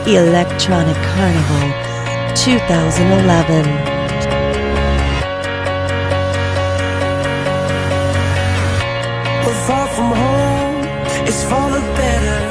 Electronic Carnival 2011. We're far from home, it's for the better.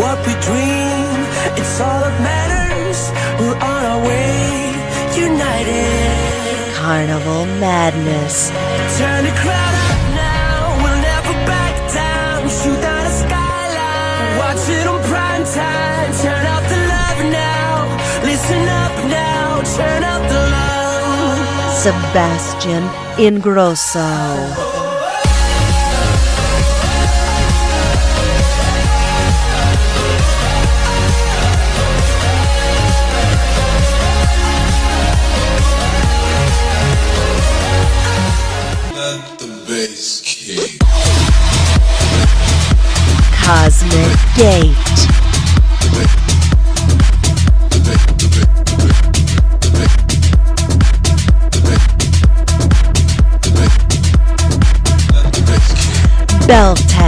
What we dream, it's all that matters. We're on our way, united. Carnival Madness. Turn the crowd up now, we'll never back down. Shoot down the skyline, watch it on prime time. Turn up the love now, listen up now. Turn up the love. Sebastian Ingrosso. Cosmic Gate. Beltane.